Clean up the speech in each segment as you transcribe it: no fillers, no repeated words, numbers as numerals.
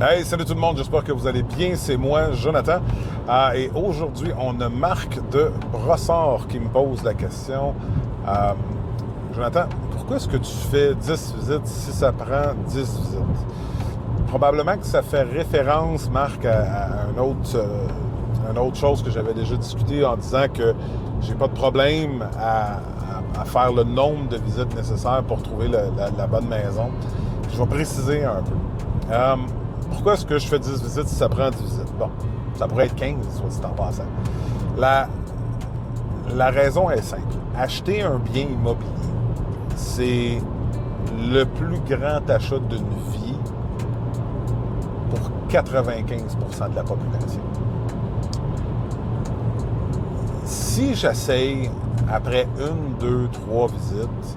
Hey, salut tout le monde, j'espère que vous allez bien. C'est moi, Jonathan. Et aujourd'hui, on a Marc de Brossard qui me pose la question. Jonathan, pourquoi est-ce que tu fais 10 visites si ça prend 10 visites? Probablement que ça fait référence, Marc, à une autre chose que j'avais déjà discuté en disant que j'ai pas de problème à faire le nombre de visites nécessaires pour trouver la bonne maison. Je vais préciser un peu. Pourquoi est-ce que je fais 10 visites si ça prend 10 visites? Bon, ça pourrait être 15, soit dit en passant. La raison est simple. Acheter un bien immobilier, c'est le plus grand achat d'une vie pour 95% de la population. Si j'essaye, après 1, 2, 3 visites,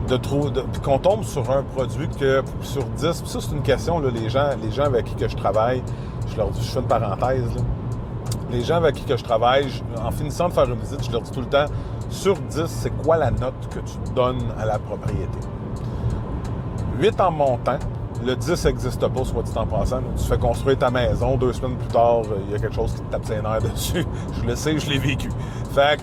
puis qu'on tombe sur un produit que sur 10, puis ça c'est une question, là, les gens avec qui que je travaille, je fais une parenthèse, là. Les gens avec qui que je travaille, en finissant de faire une visite, je leur dis tout le temps, sur 10, c'est quoi la note que tu donnes à la propriété? 8 en montant, le 10 n'existe pas, soit dit en passant. Tu fais construire ta maison, 2 semaines plus tard, il y a quelque chose qui te tape ses nerfs dessus. Je le sais, je l'ai vécu. Fait que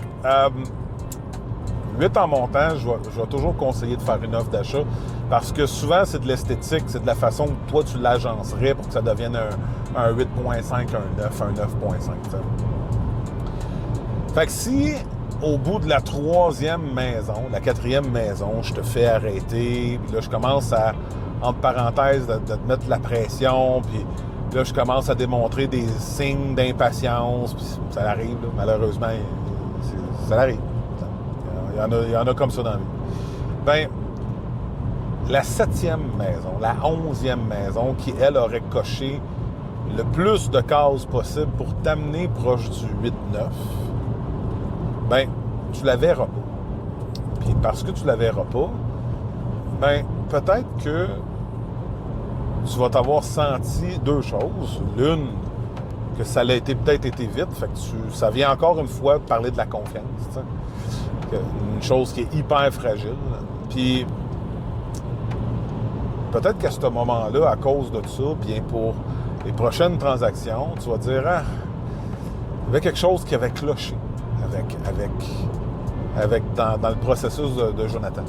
8 en montant, je vais toujours conseiller de faire une offre d'achat parce que souvent, c'est de l'esthétique, c'est de la façon que toi, tu l'agencerais pour que ça devienne un 8.5, un 9, un 9.5. Fait que si, au bout de la 3e maison, la 4e maison, je te fais arrêter, puis là, je commence à, entre parenthèses, de te mettre la pression, puis là, je commence à démontrer des signes d'impatience, puis ça arrive, là, malheureusement, ça arrive. Il y en a comme ça dans la vie. Bien, la 7e maison, la 11e maison, qui, elle, aurait coché le plus de cases possible pour t'amener proche du 8-9, bien, tu la verras pas. Puis parce que tu la verras pas, bien, peut-être que tu vas t'avoir senti deux choses. L'une, que ça a peut-être été vite, fait que ça vient encore une fois de parler de la confiance, t'sais. Une chose qui est hyper fragile. Puis peut-être qu'à ce moment-là, à cause de ça, bien pour les prochaines transactions, tu vas dire, ah, il y avait quelque chose qui avait cloché dans le processus de Jonathan.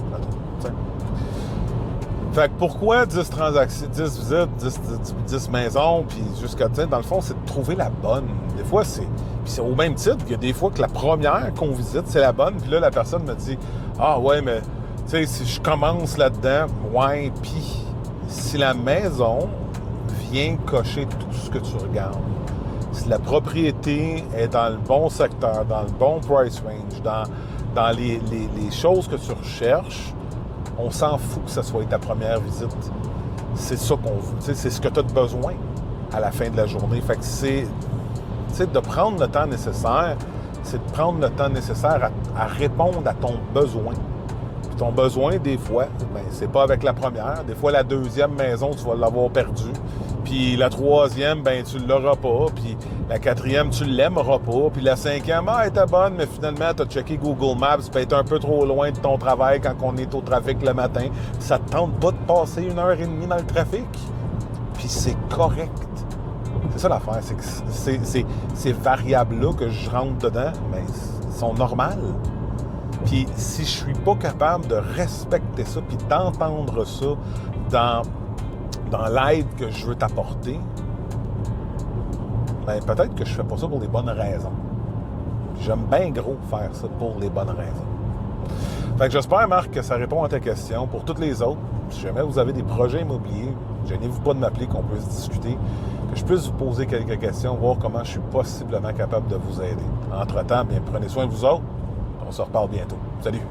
Fait que pourquoi 10 transactions, 10 visites, 10 maisons, puis jusqu'à, dans le fond, c'est de trouver la bonne. Des fois, c'est au même titre, il y a des fois que la première qu'on visite, c'est la bonne, puis là, la personne me dit, ah ouais, mais, tu sais, si je commence là-dedans, ouais, puis si la maison vient cocher tout ce que tu regardes, si la propriété est dans le bon secteur, dans le bon price range, dans les choses que tu recherches, on s'en fout que ce soit ta première visite. C'est ça qu'on veut. C'est ce que tu as besoin à la fin de la journée. Fait que c'est de prendre le temps nécessaire, c'est de prendre le temps nécessaire à répondre à ton besoin. Puis ton besoin, des fois, ben, c'est pas avec la première. Des fois, la 2e maison, tu vas l'avoir perdue. Puis la 3e, ben tu l'auras pas. Puis la 4e, tu l'aimeras pas. Puis la 5e, elle était bonne, mais finalement, tu as checké Google Maps, puis être un peu trop loin de ton travail quand on est au trafic le matin. Ça te tente pas de passer 1h30 dans le trafic. Puis c'est correct. C'est ça l'affaire, c'est que ces variables-là que je rentre dedans, ben, sont normales. Puis si je suis pas capable de respecter ça, puis d'entendre ça dans l'aide que je veux t'apporter, bien, peut-être que je fais pas ça pour les bonnes raisons. J'aime bien gros faire ça pour les bonnes raisons. Fait que j'espère, Marc, que ça répond à ta question. Pour toutes les autres, si jamais vous avez des projets immobiliers, gênez-vous pas de m'appeler, qu'on puisse discuter, que je puisse vous poser quelques questions, voir comment je suis possiblement capable de vous aider. Entre-temps, bien, prenez soin de vous autres. On se reparle bientôt. Salut!